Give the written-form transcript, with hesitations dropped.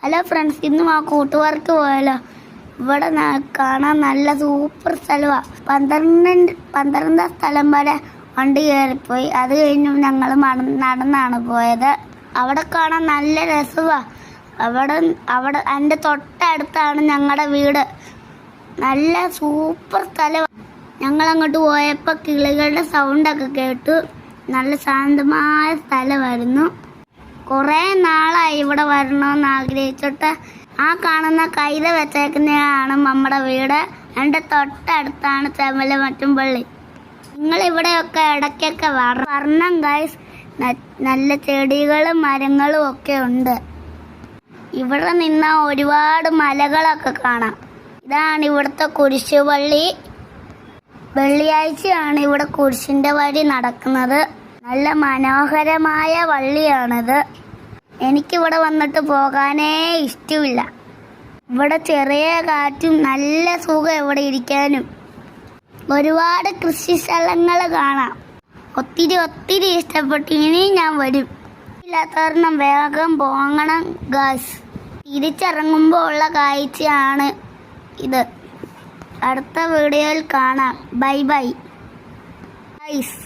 Hello friends, ഇന്നും ആ കൂട്ടുകാർക്ക് പോയാലോ? ഇവിടെ കാണാൻ നല്ല സൂപ്പർ സ്ഥലമാണ്. 12 സ്ഥലം വരെ വണ്ടി കയറിപ്പോയി. അത് കഴിഞ്ഞ് ഞങ്ങൾ നടന്നാണ് പോയത്. അവിടെ കാണാൻ നല്ല രസമാണ്. അവിടെ എൻ്റെ തൊട്ടടുത്താണ് ഞങ്ങളുടെ വീട്. നല്ല സൂപ്പർ സ്ഥലമാണ്. ഞങ്ങൾ അങ്ങോട്ട് പോയപ്പോൾ കിളികളുടെ സൗണ്ടൊക്കെ കേട്ടു. നല്ല ശാന്തമായ സ്ഥലമായിരുന്നു. കുറേ നാളായി ഇവിടെ വരണമെന്ന് ആഗ്രഹിച്ചിട്ട്. ആ കാണുന്ന കൈത വെച്ചേക്കുന്നതാണ് നമ്മുടെ വീട്. എൻ്റെ തൊട്ടടുത്താണ് ചെമ്മലമറ്റുംപള്ളി. നിങ്ങളിവിടെയൊക്കെ ഇടയ്ക്കൊക്കെ വരണം ഗൈസ്. നല്ല ചെടികളും മരങ്ങളും ഒക്കെ ഉണ്ട്. ഇവിടെ നിന്നാൽ ഒരുപാട് മലകളൊക്കെ കാണാം. ഇതാണ് ഇവിടുത്തെ കുരിശുപള്ളി. വെള്ളിയാഴ്ചയാണ് ഇവിടെ കുരിശിൻ്റെ വഴി നടക്കുന്നത്. നല്ല മനോഹരമായ വള്ളിയാണിത്. എനിക്കിവിടെ വന്നിട്ട് പോകാനേ ഇഷ്ടമില്ല. ഇവിടെ ചെറിയ കാറ്റും നല്ല സുഖം ഇവിടെ ഇരിക്കാനും. ഒരുപാട് കൃഷി സ്ഥലങ്ങൾ കാണാം. ഒത്തിരി ഇഷ്ടപ്പെട്ടു. ഇനി ഞാൻ വരും. ഇല്ലാത്തവരണം വേഗം പോകണം ഗായ്സ്. തിരിച്ചിറങ്ങുമ്പോൾ ഉള്ള കാഴ്ചയാണ് ഇത്. അടുത്ത വീഡിയോയിൽ കാണാം. Bye bye guys.